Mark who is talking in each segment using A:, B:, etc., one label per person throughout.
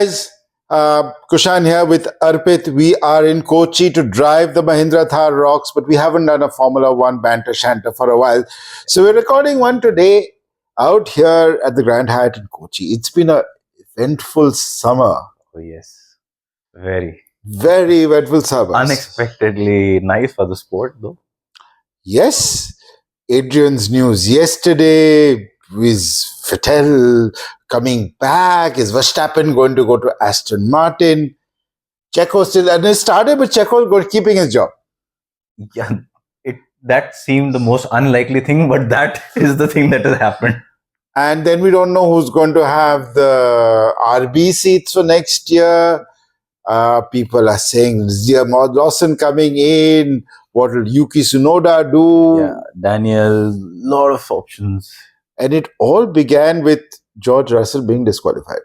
A: Guys, Kushan here with Arpit. We are in Kochi to drive the Mahindra Thar Rocks, but we haven't done a Formula One banter shanter for a while. So we're recording one today out here at the Grand Hyatt in Kochi. It's been a eventful summer.
B: Oh, yes. Very.
A: Very eventful summer.
B: Unexpectedly nice for the sport, though.
A: Yes. Adrian's news yesterday is Vettel coming back. Is Verstappen going to go to Aston Martin? Checo still, and it started with Checo keeping his job.
B: Yeah, that seemed the most unlikely thing, but that is the thing that has happened.
A: And then we don't know who's going to have the RB seats for next year. People are saying, is there Maud Lawson coming in? What will Yuki Tsunoda do?
B: Yeah, Daniel, lot of options.
A: And it all began with George Russell being disqualified.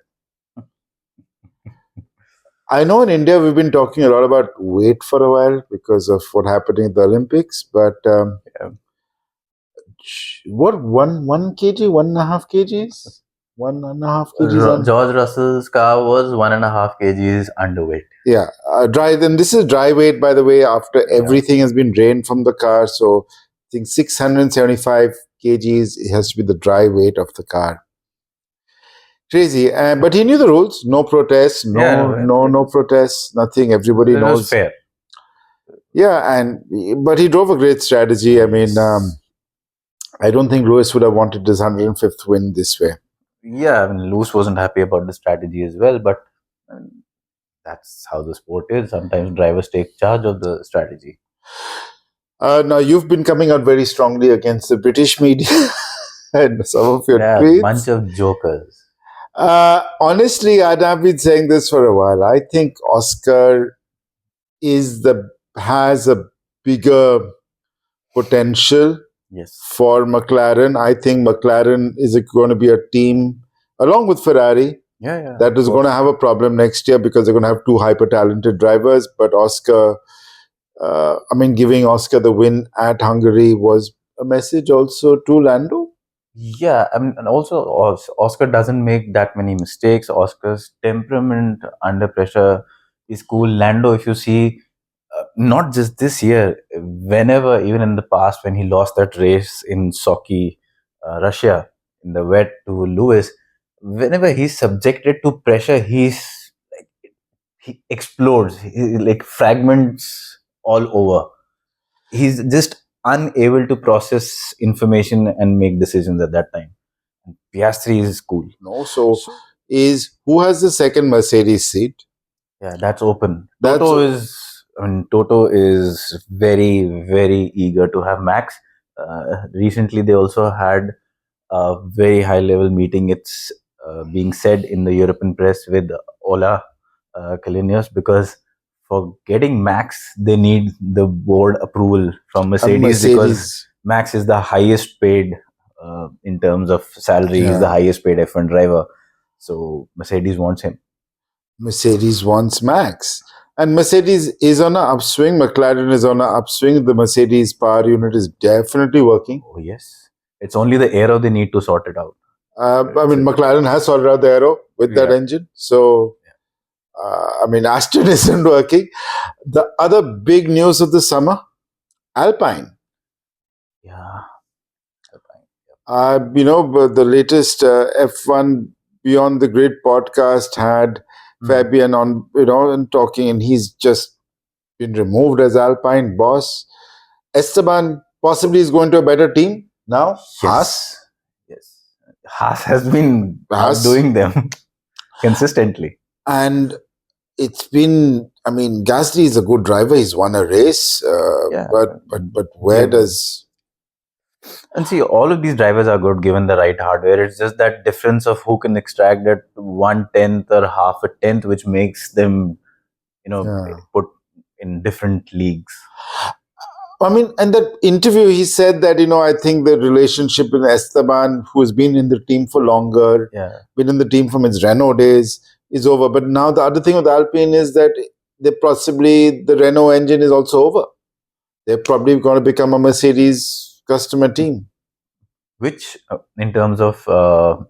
A: I know in India we've been talking a lot about weight for a while because of what happened in the Olympics, but what, 1 kg, 1.5 kgs? 1.5 kgs?
B: George Russell's car was 1.5 kgs underweight.
A: Yeah, then this is dry weight, by the way, after everything has been drained from the car. So I think 675 kgs, it has to be the dry weight of the car. Crazy. But he knew the rules. No protests, no protests, nothing. Everybody knows.
B: It was fair.
A: Yeah, but he drove a great strategy. I mean, I don't think Lewis would have wanted his 105th win this way.
B: Yeah, I mean, Lewis wasn't happy about the strategy as well, but that's how the sport is. Sometimes drivers take charge of the strategy.
A: Now, you've been coming out very strongly against the British media and some of your tweets.
B: A bunch of jokers.
A: Honestly, I've been saying this for a while. I think Oscar has a bigger potential for McLaren. I think McLaren is going to be a team, along with Ferrari, that is going to have a problem next year because they're going to have two hyper-talented drivers. But Oscar, giving Oscar the win at Hungary was a message also to Lando.
B: Yeah, I mean, and also Oscar doesn't make that many mistakes. Oscar's temperament under pressure is cool. Lando, if you see, not just this year, whenever, even in the past, when he lost that race in Sochi, Russia, in the wet to Lewis, whenever he's subjected to pressure, he explodes, like fragments all over. He's just unable to process information and make decisions at that time. Piastri is cool.
A: No, so who has the second Mercedes seat?
B: Yeah, that's open. Toto is very, very eager to have Max. Recently, they also had a very high-level meeting. It's being said in the European press with Ola Kalinius, because for getting Max, they need the board approval from Mercedes. Because Max is the highest paid in terms of salary. He's the highest paid F1 driver. So Mercedes wants him.
A: Mercedes wants Max. And Mercedes is on an upswing. McLaren is on an upswing. The Mercedes power unit is definitely working.
B: Oh, yes. It's only the aero they need to sort it out.
A: McLaren has sorted out the aero with that engine. So, Aston isn't working. The other big news of the summer, Alpine.
B: Yeah.
A: Alpine. The latest F1 Beyond the Grid podcast had Fabian on, and talking, and he's just been removed as Alpine boss. Esteban possibly is going to a better team now.
B: Haas has been doing them consistently.
A: And it's been, Gasly is a good driver. He's won a race. But where does...
B: And see, all of these drivers are good given the right hardware. It's just that difference of who can extract that 1/10 or half a tenth, which makes them, put in different leagues.
A: And that interview, he said that, I think the relationship with Esteban, who has been in the team for longer, been in the team from his Renault days, is over. But now the other thing with Alpine is that the Renault engine is also over. They're probably going to become a Mercedes customer team.
B: Which, in terms of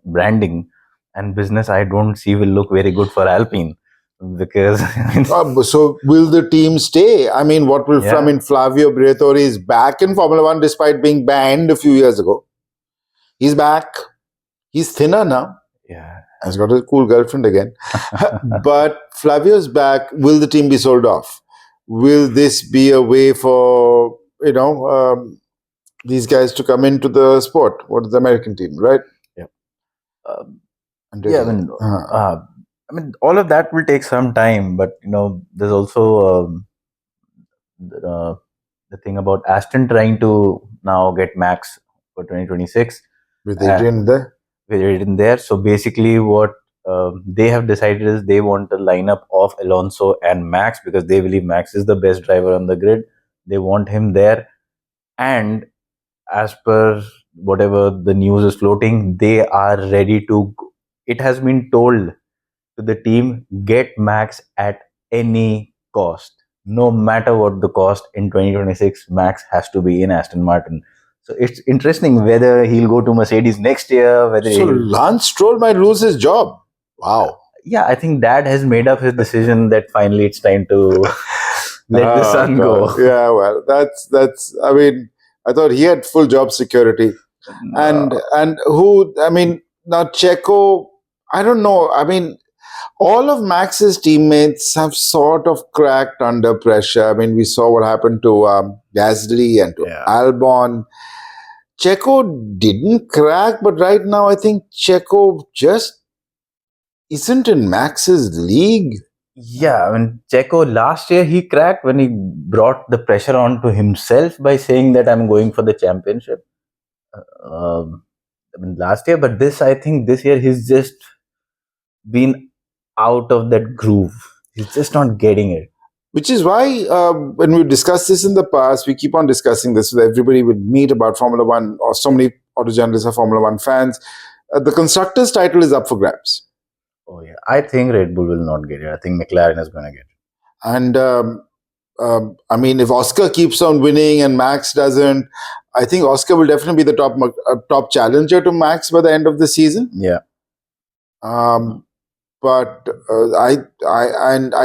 B: branding and business I don't see will look very good for Alpine, because
A: so will the team stay? I mean, what will Flavio Briatore is back in Formula One despite being banned a few years ago. He's back. He's thinner now.
B: Yeah.
A: Has got a cool girlfriend again. But Flavio's back. Will the team be sold off? Will this be a way for, these guys to come into the sport? What is the American team, right?
B: Yeah. I mean, all of that will take some time, but there's also the thing about Aston trying to now get Max for 2026
A: with Adrian there.
B: With Adrian there, so basically, what they have decided is they want a lineup of Alonso and Max, because they believe Max is the best driver on the grid. They want him there, and as per whatever the news is floating, they are ready to. It has been told to the team, get Max at any cost. No matter what the cost, in 2026, Max has to be in Aston Martin. So it's interesting whether he'll go to Mercedes next year.
A: So Lance Stroll might lose his job. Wow.
B: Yeah, I think Dad has made up his decision that finally it's time to let the son go.
A: Yeah, well, that's. I mean, I thought he had full job security, and who? I mean, now Checo. I don't know. I mean, all of Max's teammates have sort of cracked under pressure. I mean, we saw what happened to Gasly and to Albon. Checo didn't crack, but right now I think Checo just isn't in Max's league.
B: Yeah, I mean, Checo last year he cracked when he brought the pressure onto himself by saying that I'm going for the championship. I mean, last year, but I think this year he's just been out of that groove. He's just not getting it.
A: Which is why when we discussed this in the past, we keep on discussing this with everybody we meet about Formula One, or so many auto journalists are Formula One fans. The constructors' title is up for grabs.
B: Oh yeah, I think Red Bull will not get it. I think McLaren is going to get it.
A: And I mean, if Oscar keeps on winning and Max doesn't, I think Oscar will definitely be the top challenger to Max by the end of the season.
B: Yeah.
A: But I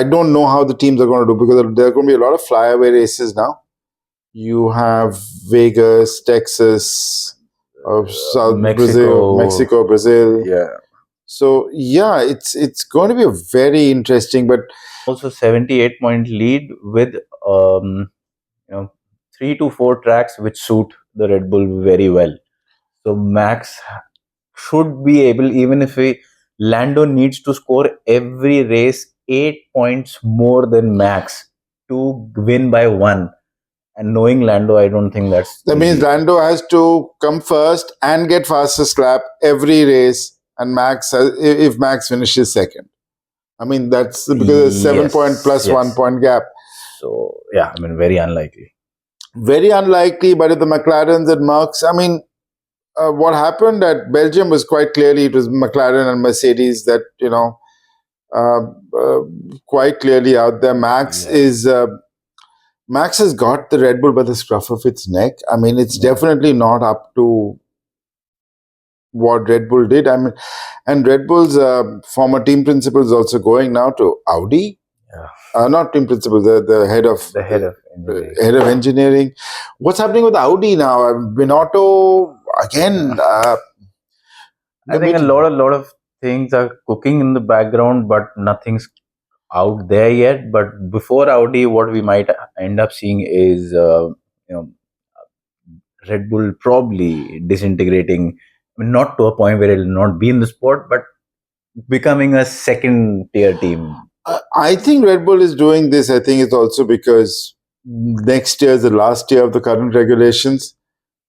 A: don't know how the teams are going to do, because there are going to be a lot of flyaway races now. You have Vegas, Texas, South Mexico, Brazil.
B: Yeah.
A: So yeah, it's going to be a very interesting, but
B: also 78-point lead with 3 to 4 tracks which suit the Red Bull very well. So Max should be able, even if Lando needs to score every race 8 points more than Max to win by 1. And knowing Lando, I don't think that
A: means Lando has to come first and get fastest lap every race, and Max if Max finishes second. I mean, that's because it's 7 point plus 1 point gap.
B: So yeah, I mean, very unlikely.
A: Very unlikely. But if the McLarens and Mercs, I mean, what happened at Belgium was quite clearly it was McLaren and Mercedes that quite clearly out there. Max has got the Red Bull by the scruff of its neck. I mean, it's definitely not up to what Red Bull did. I mean, and Red Bull's former team principal is also going now to Audi.
B: Yeah.
A: Not team principal, the head of engineering. What's happening with Audi now? Binotto again.
B: I think a lot of things are cooking in the background, but nothing's out there yet. But before Audi, what we might end up seeing is Red Bull probably disintegrating. I mean, not to a point where it will not be in the sport, but becoming a second-tier team.
A: I think Red Bull is doing this. I think it's also because next year is the last year of the current regulations.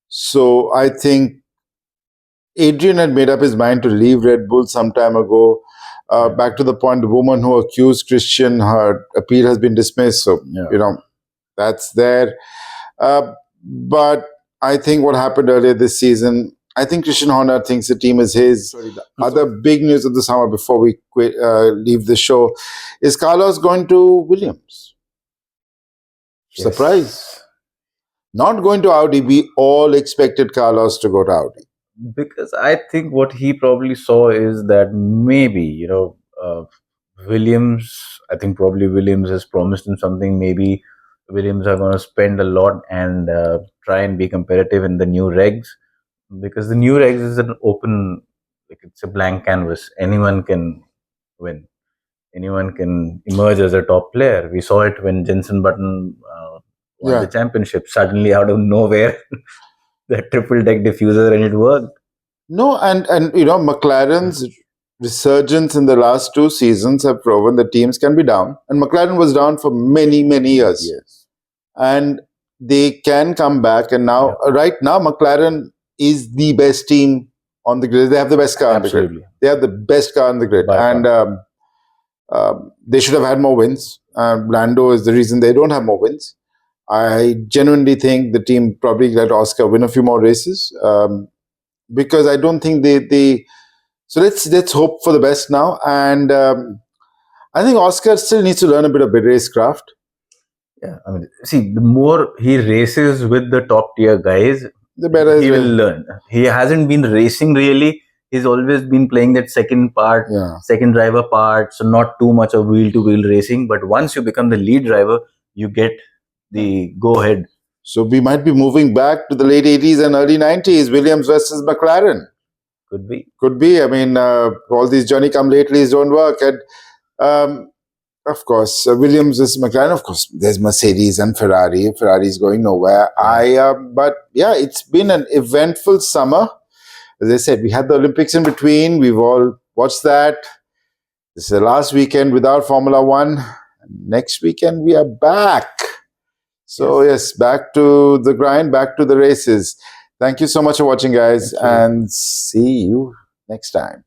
A: So I think Adrian had made up his mind to leave Red Bull some time ago. Back to the point, the woman who accused Christian, her appeal has been dismissed. So, that's there. But I think what happened earlier this season, I think Christian Horner thinks the team is his. Other big news of the summer before we leave the show is Carlos going to Williams. Yes. Surprise. Not going to Audi. We all expected Carlos to go to Audi.
B: Because I think what he probably saw is that maybe, Williams, I think probably Williams has promised him something. Maybe Williams are going to spend a lot and try and be competitive in the new regs, because the new regs is an open, like it's a blank canvas. Anyone can win. Anyone can emerge as a top player. We saw it when Jenson Button won the championship. Suddenly, out of nowhere, the triple deck diffuser, and it worked.
A: No, and McLaren's resurgence in the last 2 seasons have proven that teams can be down, and McLaren was down for many years.
B: Yes.
A: And they can come back, and now right now McLaren is the best team on the grid. They have the best car on the grid. They have the best car on the grid, and they should have had more wins. Lando is the reason they don't have more wins. I genuinely think the team probably let Oscar win a few more races, because I don't think they. So let's hope for the best now, and I think Oscar still needs to learn a bit of racecraft.
B: Yeah, I mean, see, the more he races with the top tier guys,
A: the better
B: he will learn. He hasn't been racing really. He's always been playing that second driver part, so not too much of wheel-to-wheel racing. But once you become the lead driver, you get the go-ahead.
A: So we might be moving back to the late 80s and early 90s, Williams versus McLaren.
B: Could
A: be. I mean, all these Johnny-come-latelys don't work. And of course, Williams is McLaren. Of course, there's Mercedes and Ferrari. Ferrari's going nowhere. But yeah, it's been an eventful summer. As I said, we had the Olympics in between. We've all watched that. This is the last weekend without Formula One. Next weekend, we are back. So yes, back to the grind, back to the races. Thank you so much for watching, guys, and see you next time.